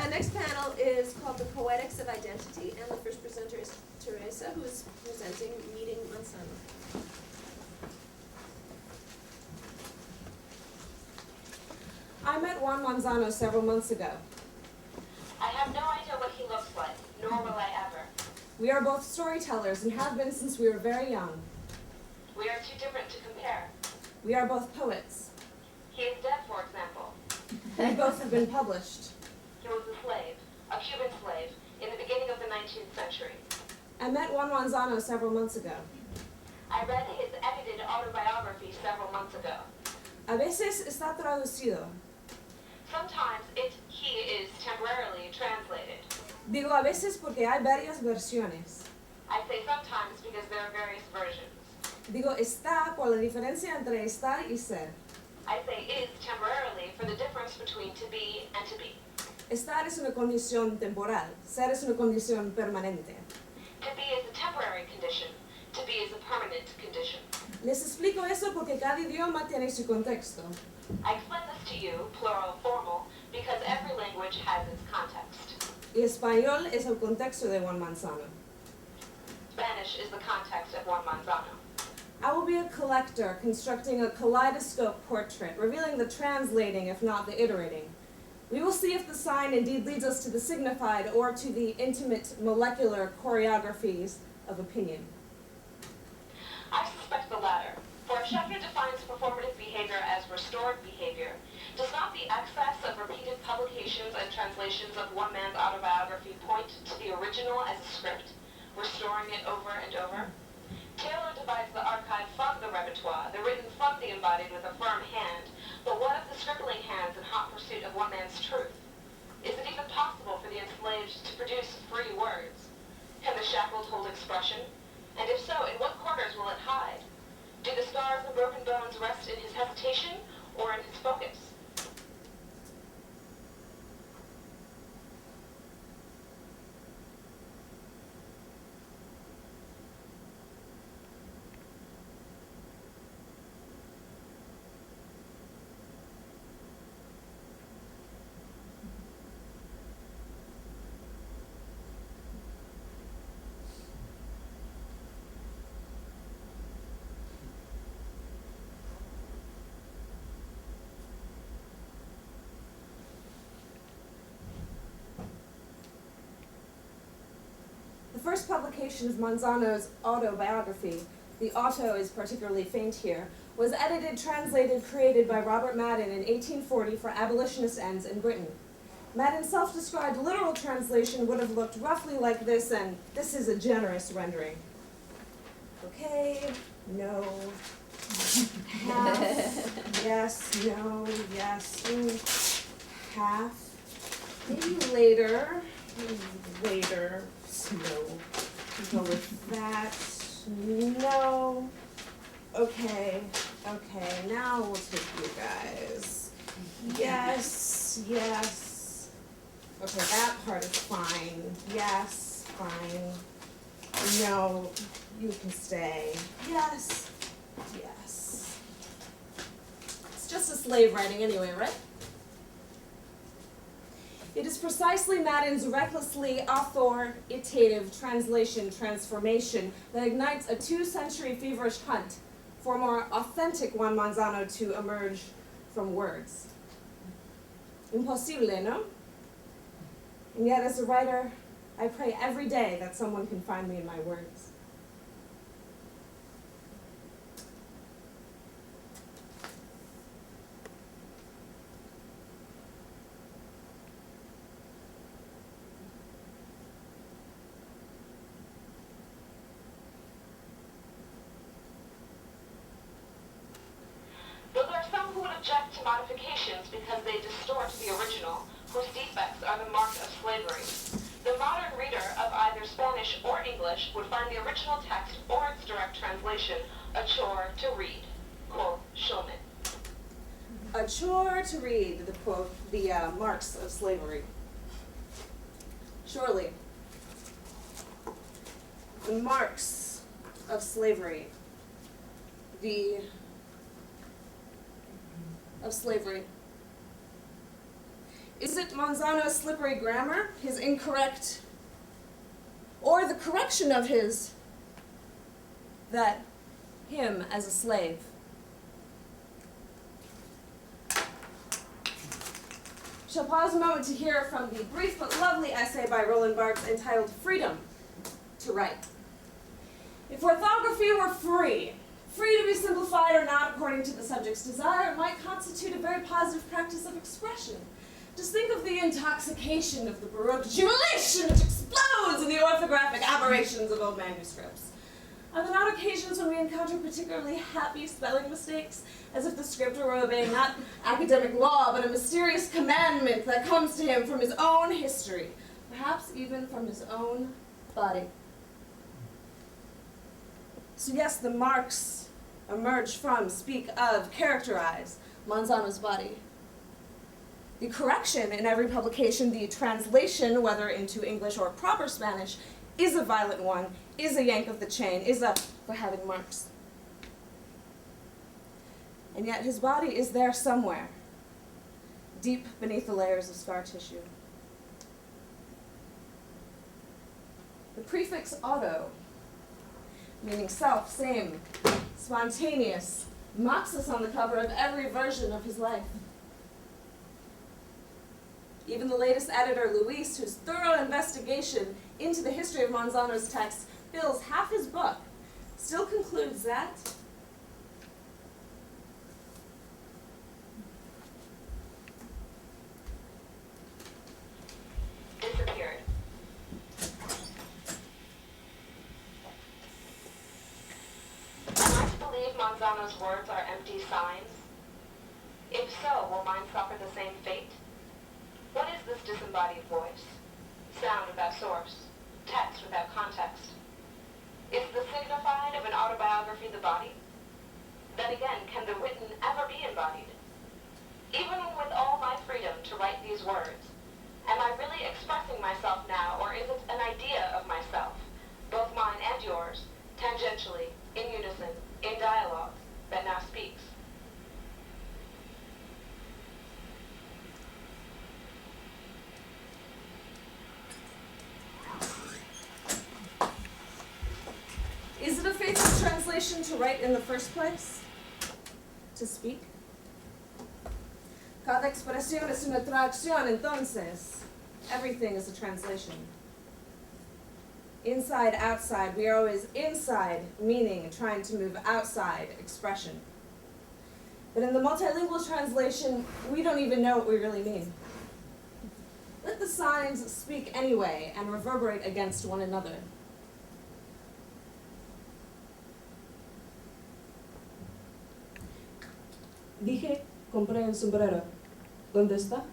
next panel is called The Poetics of Identity, and the first presenter is Teresa, who is presenting Meeting Manzano. I met Juan Manzano several months ago. I have no idea what he looks like, nor will I ever. We are both storytellers and have been since we were very young. We are too different to compare. We are both poets. He is dead, for example. We both have been published. He was a slave, a Cuban slave, in the beginning of the 19th century. I met Juan Manzano several months ago. I read his edited autobiography several months ago. A veces está traducido. Sometimes he is temporarily translated. Digo a veces porque hay varias versiones. I say sometimes because there are various versions. Digo está por la diferencia entre estar y ser. I say is temporarily for the difference between to be and to be. Estar es una condición temporal. Ser es una condición permanente. To be is a temporary condition. To be is a permanent condition. Les explico eso porque cada idioma tiene su contexto. I explain this to you, plural, formal, because every language has its context. Y español es el contexto de Juan Manzano. Spanish is the context of Juan Manzano. I will be a collector, constructing a kaleidoscope portrait, revealing the translating, if not the iterating. We will see if the sign indeed leads us to the signified or to the intimate molecular choreographies of opinion. I suspect the latter, for if Sheffield defines performative behavior as restored behavior, does not the excess of repeated publications and translations of one man's autobiography point to the original as a script, restoring it over and over? Taylor divides the archive from the repertoire, the written from the embodied with a firm hand, but what of the scribbling hands in hot pursuit of one man's truth? Is it even possible for the enslaved to produce free words? Can the shackled hold expression? And if so, in what quarters will it hide? Do the scars and broken bones rest in his hesitation or in his focus? The first publication of Manzano's autobiography, the auto is particularly faint here, was edited, translated, created by Robert Madden in 1840 for abolitionist ends in Britain. Madden's self-described literal translation would have looked roughly like this, and this is a generous rendering. Okay, no, half, yes, no, yes, half, maybe later, no, go with that, no, okay, now we'll take you guys, yes, okay, that part is fine, yes, fine, no, you can stay, yes, it's just a slave writing anyway, right? It is precisely Madden's recklessly authoritative translation transformation that ignites a 2-century feverish hunt for a more authentic Juan Manzano to emerge from words. Imposible, no? And yet as a writer, I pray every day that someone can find me in my words. Though there are some who would object to modifications because they distort the original, whose defects are the mark of slavery, the modern reader of either Spanish or English would find the original text or its direct translation a chore to read. Quote, Schulman. A chore to read, the quote, the marks of slavery. Surely, the marks of slavery, Is it Manzano's slippery grammar, his incorrect, or the correction of his, that him as a slave? Shall pause a moment to hear from the brief but lovely essay by Roland Barthes entitled Freedom to Write. If orthography were free to be simplified or not according to the subject's desire, it might constitute a very positive practice of expression. Just think of the intoxication of the Baroque jubilation which explodes in the orthographic aberrations of old manuscripts. Are there not occasions when we encounter particularly happy spelling mistakes, as if the scripter were obeying not academic law, but a mysterious commandment that comes to him from his own history, perhaps even from his own body? So yes, the marks emerge from, speak of, characterize Manzano's body. The correction in every publication, the translation, whether into English or proper Spanish, is a violent one, is a yank of the chain, is a for having marks. And yet his body is there somewhere, deep beneath the layers of scar tissue. The prefix auto, meaning self, same, spontaneous, mocks us on the cover of every version of his life. Even the latest editor, Luis, whose thorough investigation into the history of Manzano's text fills half his book, still concludes that disappeared. Am I to believe Manzano's words are empty signs? If so, will mine suffer the same fate? What is this disembodied voice? Sound without source, text without context. Is the signified of an autobiography the body? Then again, can the written ever be embodied? Even with all my freedom to write these words, am I really expressing myself now, or is it an idea of myself, both mine and yours, tangentially, in unison, in dialogue, that now speaks? Is it a faithful translation to write in the first place? To speak? Cada expresión es una traducción, entonces. Everything is a translation. Inside, outside, we are always inside, meaning, trying to move outside, expression. But in the multilingual translation, we don't even know what we really mean. Let the signs speak anyway and reverberate against one another. Dije, compré un sombrero. ¿Dónde está?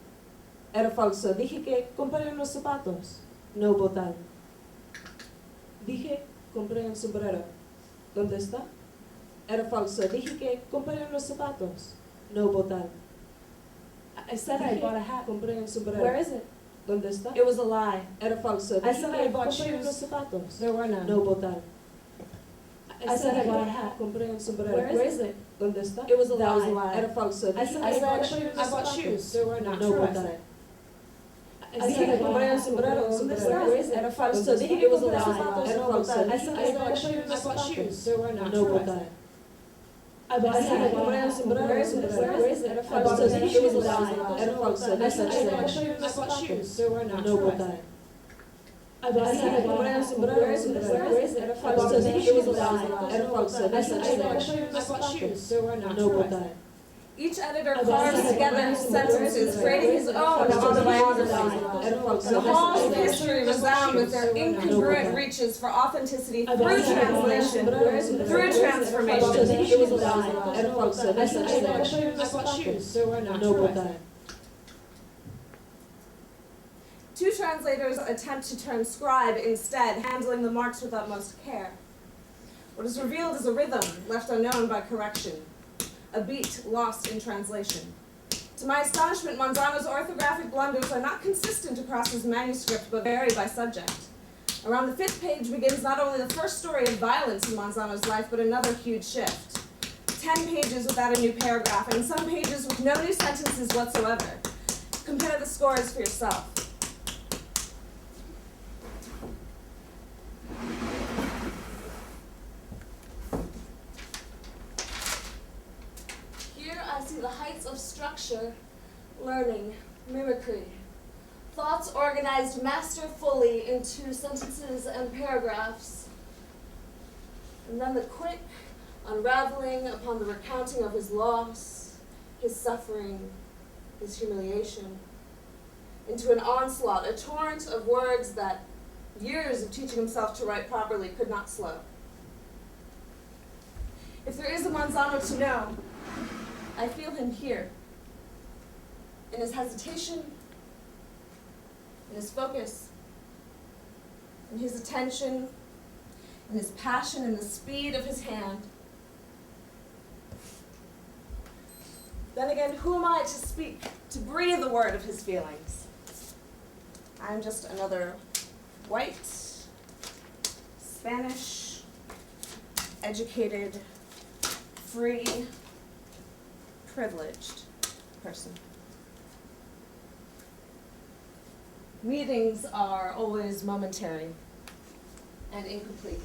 Era falso. Dije que compré unos zapatos. No hubo tal. Dije, compré un sombrero. ¿Dónde está? Era falso. Dije que compré unos zapatos. No hubo tal. I said I bought a hat. Compré un sombrero. Where is it? ¿Dónde está? It was a lie. Era falso. I Dije said que I bought compré shoes. unos zapatos. There were none. No hubo tal. I said I bought a hat. Compré un sombrero. Where is it? ¿Dónde está? It was a That was a lie. lie. Era falso. I Dije said que I compré unos bought zapatos. shoes. There were none. Not No true, hubo I tal. said. I said I bought a sombrero. ¿Dónde está? Where is it? Era falso. ¿Dónde Dije está? que It was a compré lie. zapatos. Era No hubo falso. tal. I Dije said que I bought compré shoes. unos I bought zapatos. shoes. There were none. Not No true, hubo I tal. said. I said I compré un sombrero. Where is it? Where is it? Era I falso. bought Dije shoes. que It was a compré lie. zapatos. Era falso. I said Dije I bought que shoes. I bought shoes. There were not no true, hubo I tal. said. I said I compré un sombrero. Where is it? Where is it? Era I falso. bought Dije shoes. que It was a compré lie. zapatos. Era falso. I Dije said que I bought compré shoes. I bought shoes. There were not no true, hubo I tal. said. Each editor I carves said I together compré his un sombrero. sentences, creating his own autobiography. Era falso. The halls of Dije history resound with their incongruent reaches for authenticity I through bought translation, through transformation. It was a lie. Era falso. I said I bought Dije shoes. I bought shoes. There were not no true, hubo I said. tal. Two translators attempt to transcribe instead, handling the marks with utmost care. What is revealed is a rhythm left unknown by correction, a beat lost in translation. To my astonishment, Manzano's orthographic blunders are not consistent across his manuscript, but vary by subject. Around the 5th page begins not only the first story of violence in Manzano's life, but another huge shift. 10 pages without a new paragraph, and some pages with no new sentences whatsoever. Compare the scores for yourself. Here I see the heights of structure, learning, mimicry. Thoughts organized masterfully into sentences and paragraphs. And then the quick unraveling upon the recounting of his loss, his suffering, his humiliation, into an onslaught, a torrent of words that years of teaching himself to write properly could not slow. If there is a Manzano to know, I feel him here, in his hesitation, in his focus, in his attention, in his passion, in the speed of his hand. Then again, who am I to speak, to breathe the word of his feelings? I'm just another white, Spanish, educated, free, privileged person. Meetings are always momentary and incomplete.